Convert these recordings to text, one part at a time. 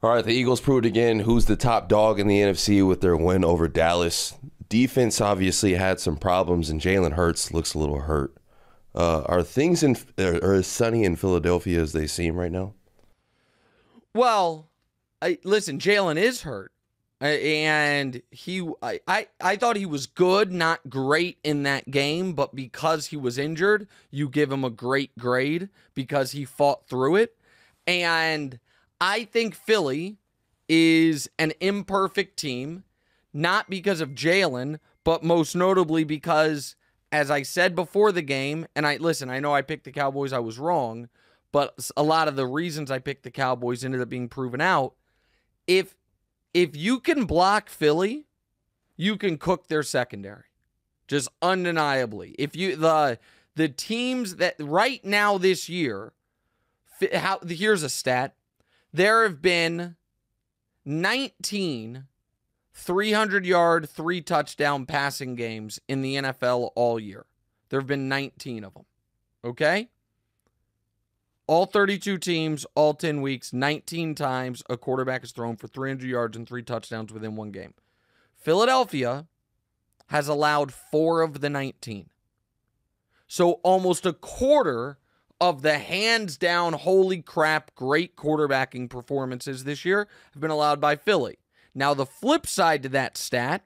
All right, the Eagles proved again who's the top dog in the NFC with their win over Dallas. Defense obviously had some problems, and Jalen Hurts looks a little hurt. Are things as sunny in Philadelphia as they seem right now? Well, listen, Jalen is hurt, and I thought he was good, not great in that game, but because he was injured, you give him a great grade because he fought through it. And I think Philly is an imperfect team, not because of Jalen, but most notably because, as I said before the game, and I know I picked the Cowboys, I was wrong, but a lot of the reasons I picked the Cowboys ended up being proven out. If you can block Philly, you can cook their secondary. Just undeniably. If you the teams that right now this year, here's a stat. There have been 19 300-yard, 3-touchdown passing games in the NFL all year. There have been 19 of them. Okay? All 32 teams, all 10 weeks, 19 times a quarterback is thrown for 300 yards and 3 touchdowns within one game. Philadelphia has allowed 4 of the 19. So almost a quarter of the hands-down, holy crap, great quarterbacking performances this year have been allowed by Philly. Now, the flip side to that stat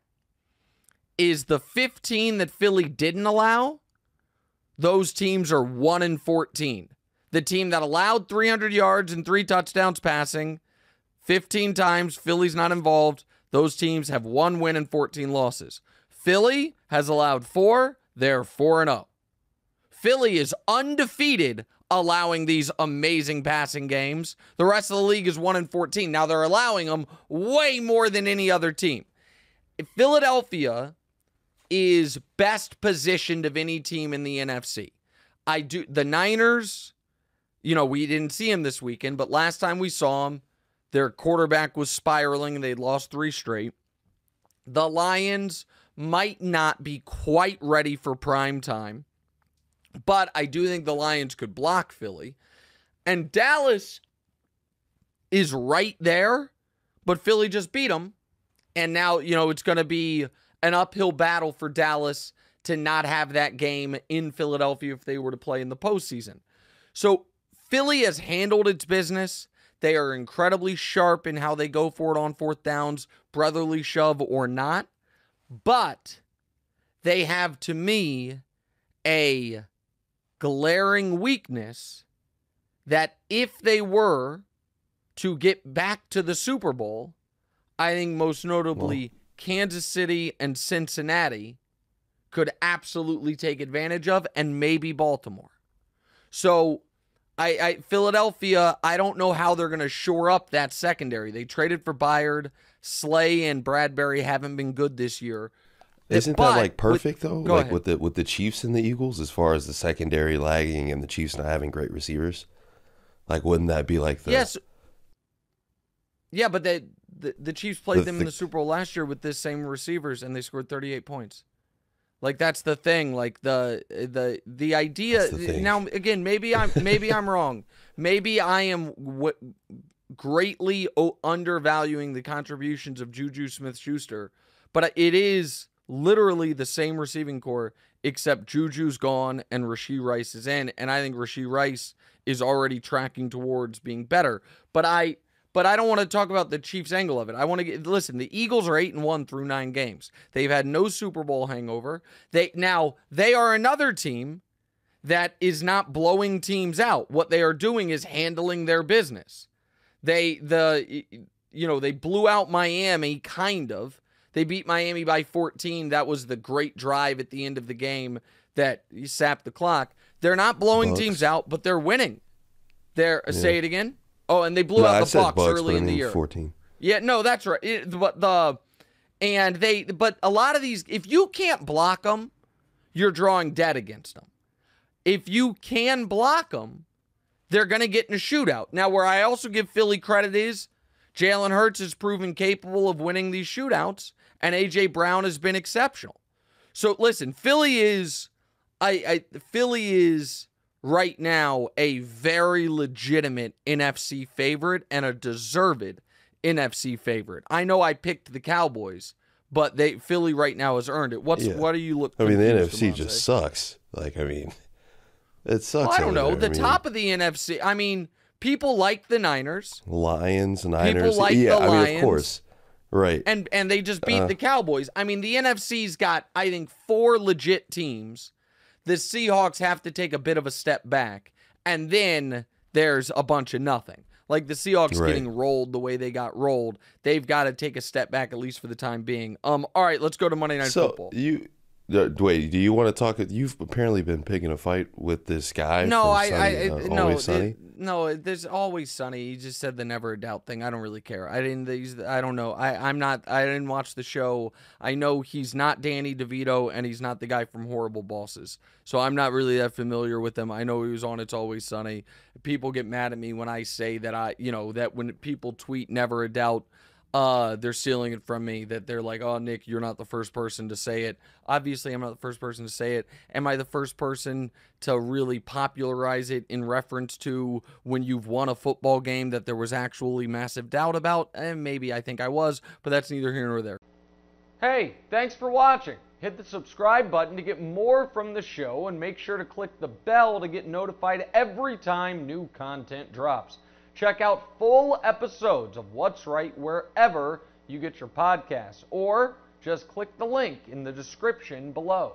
is the 15 that Philly didn't allow, those teams are 1-14. The team that allowed 300 yards and 3 touchdowns passing 15 times, Philly's not involved. Those teams have 1 win and 14 losses. Philly has allowed 4. They're 4-0. Philly is undefeated allowing these amazing passing games. The rest of the league is 1-14. Now they're allowing them way more than any other team. Philadelphia is best positioned of any team in the NFC. The Niners, we didn't see him this weekend, but last time we saw him, their quarterback was spiraling and they lost 3 straight. The Lions might not be quite ready for prime time, but I do think the Lions could block Philly. And Dallas is right there, but Philly just beat them. And now, it's going to be an uphill battle for Dallas to not have that game in Philadelphia if they were to play in the postseason. So Philly has handled its business. They are incredibly sharp in how they go for it on fourth downs, brotherly shove or not. But they have, to me, a glaring weakness that if they were to get back to the Super Bowl, I think most notably Kansas City and Cincinnati could absolutely take advantage of, and maybe Baltimore. So Philadelphia, I don't know how they're going to shore up that secondary. They traded for Byard. Slay and Bradbury haven't been good this year. Isn't that perfect though? Like with the Chiefs and the Eagles, as far as the secondary lagging and the Chiefs not having great receivers? Wouldn't that be like the... Yes. Yeah, but the Chiefs played them in the Super Bowl last year with this same receivers, and they scored 38 points. That's the thing. The idea. Now again, maybe I'm wrong. Maybe I am greatly undervaluing the contributions of Juju Smith-Schuster, but it is literally the same receiving core, except Juju's gone and Rashee Rice is in, and I think Rashee Rice is already tracking towards being better. But I don't want to talk about the Chiefs angle of it. I want to listen. The Eagles are 8-1 through 9 games. They've had no Super Bowl hangover. They are another team that is not blowing teams out. What they are doing is handling their business. They blew out Miami, kind of. They beat Miami by 14. That was the great drive at the end of the game that sapped the clock. They're not blowing teams out, but they're winning. Say it again. Oh, and they blew out the Bucs early in the year. 14. Yeah, no, that's right. But a lot of these, if you can't block them, you're drawing dead against them. If you can block them, they're going to get in a shootout. Now, where I also give Philly credit is Jalen Hurts has proven capable of winning these shootouts, and A.J. Brown has been exceptional. So, listen, Philly is right now a very legitimate NFC favorite and a deserved NFC favorite. I know I picked the Cowboys, but Philly right now has earned it. What are you looking? I mean, the NFC just sucks. Like, I mean, it sucks. Well, I don't know. The top of the NFC. I mean, people like the Niners. Niners. People like the Lions. I mean, of course. Right. And they just beat the Cowboys. I mean, the NFC's got, I think, 4 legit teams. The Seahawks have to take a bit of a step back. And then there's a bunch of nothing. Like the Seahawks getting rolled the way they got rolled. They've got to take a step back, at least for the time being. All right, let's go to Monday Night Football. Wait, do you want to talk? You've apparently been picking a fight with this guy. No, Always Sunny? There's Always Sunny. He just said the never a doubt thing. I don't really care. I don't know. I didn't watch the show. I know he's not Danny DeVito and he's not the guy from Horrible Bosses. So I'm not really that familiar with him. I know he was on It's Always Sunny. People get mad at me when I say that that when people tweet never a doubt, they're stealing it from me, that they're like, oh, Nick, you're not the first person to say it. Obviously, I'm not the first person to say it. Am I the first person to really popularize it in reference to when you've won a football game that there was actually massive doubt about? Maybe I think I was, but that's neither here nor there. Hey, thanks for watching. Hit the subscribe button to get more from the show, and make sure to click the bell to get notified every time new content drops. Check out full episodes of What's Right wherever you get your podcasts, or just click the link in the description below.